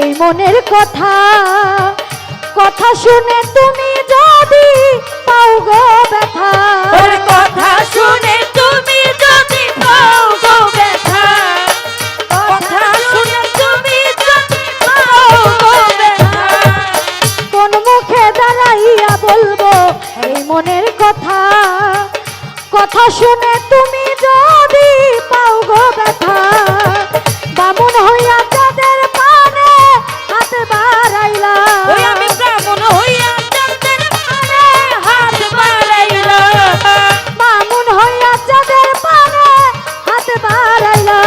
এই মনের কথা কথা শুনে তুমি যদি পাও গো ব্যথা ওর কথা শুনে তুমি যদি পাও গো ব্যথা কথা শুনে তুমি যদি পাও গো ব্যথা কোন মুখে দাঁড়াইয়া বলবো এই মনের কথা কথা শুনে তুমি যদি পাও গো ব্যথা বামুন হইয়া চাঁদের পানে হাত বাড়াইলা ওই আমি ব্রাহ্মণ হইয়া চাঁদের পানে হাত বাড়াইলাম বামুন হইয়া চাঁদের পানে হাত বাড়াইলা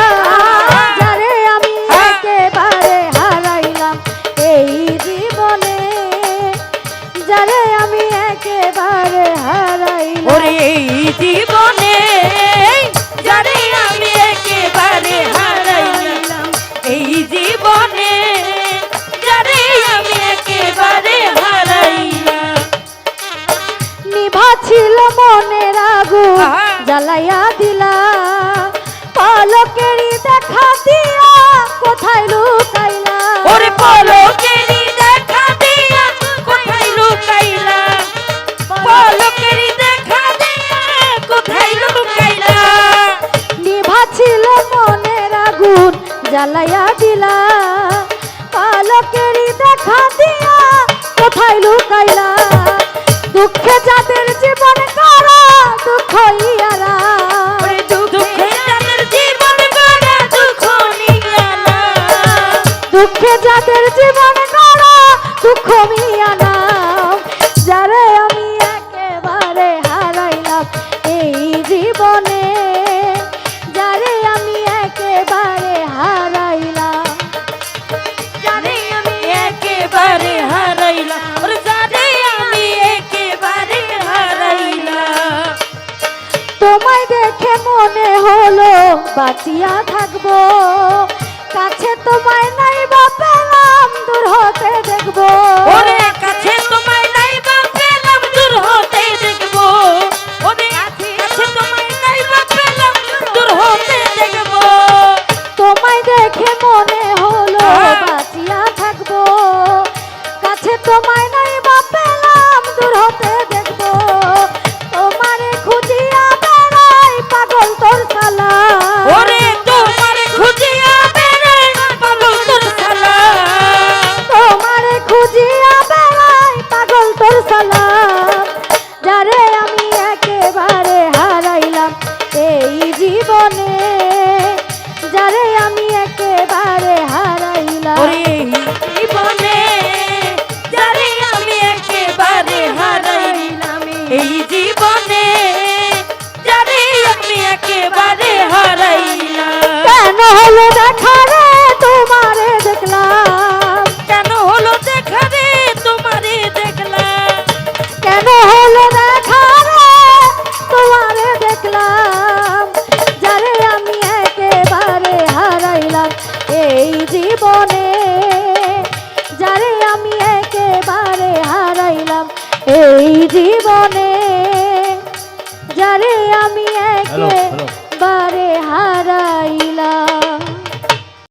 যারে আমি একেবারে হারাইলাম এই জীবনে যারে আমি একেবারে হারাইলাম ওরে এই জীবনে যারে আমি একেবারে হারাইলাম এই জীবনে যারে আমি একেবারে হারাইলাম নিভা ছিল মনের আগুন আহা। জ্বালাইয়া দিলা পলকেরই দেখা দিয়া কোথায় লুকাইলা ওরে পলকেরই দেখা দিয়া কোথায় লুকাইলা পলকেরই দেখা দিয়া কোথায় লুকাইলা নিভা ছিল মনের আগুন জ্বালাইয়া দিলা পলকেরই দেখা দিয়া কোথায় লুকাইলা দুঃখে যাদের জীবন করা দুঃখ ইয়ারা ওরে দুঃখে যাদের জীবন গড়া দুঃখ নিয়ালা দুঃখে যাদের জীবন করা দুঃখ মিয়ানা যারে আমি একেবারে হারাইলাম এই জীবনে যারে আমি একেবারে হারাইলাম জানি আমি একেবারে হারাইলাম ওরে জানি আমি একেবারে হারাইলাম তোমায় দেখে মনে হলো বাঁচিয়া থাকবো কাছে তোমায় নাই বা পেলাম দূর হতে দেখবো ওরে কাছে তোমায় নাই বা পেলাম দূর হতে দেখবো ওরে কাছে তোমায় নাই বা পেলাম দূর হতে দেখবো তোমায় দেখে মনে হলো বাঁচিয়া থাকবো কাছে তোমায় নাই বা পেলাম দূর হতে দেখবো তোমারে খুঁজিয়া বেড়াই পাগল তোর সালা ওরে তোমার খুঁজিয়া বেড়াই পাগল তোর সালা তোমারে খুঁজিয়া বেড়াই পাগল তোর সালা যারে আমি একেবারে হারাইলাম এই জীবনে যারে আমি একেবারে হারাইলাম ওরে এই জীবনে যারে আমি একেবারে হারাইলাম এই জীবনে যারে আমি একেবারে হারাইলাম কেন হলো দেখা রে তোমারে দেখলাম কেন হলো দেখা রে তোমারে দেখলাম কেন হলো দেখা রে তোমারে দেখলাম যারে আমি একেবারে হারাইলাম এই জীবনে যারে আমি একেবারে হারাইলাম এই জীবনে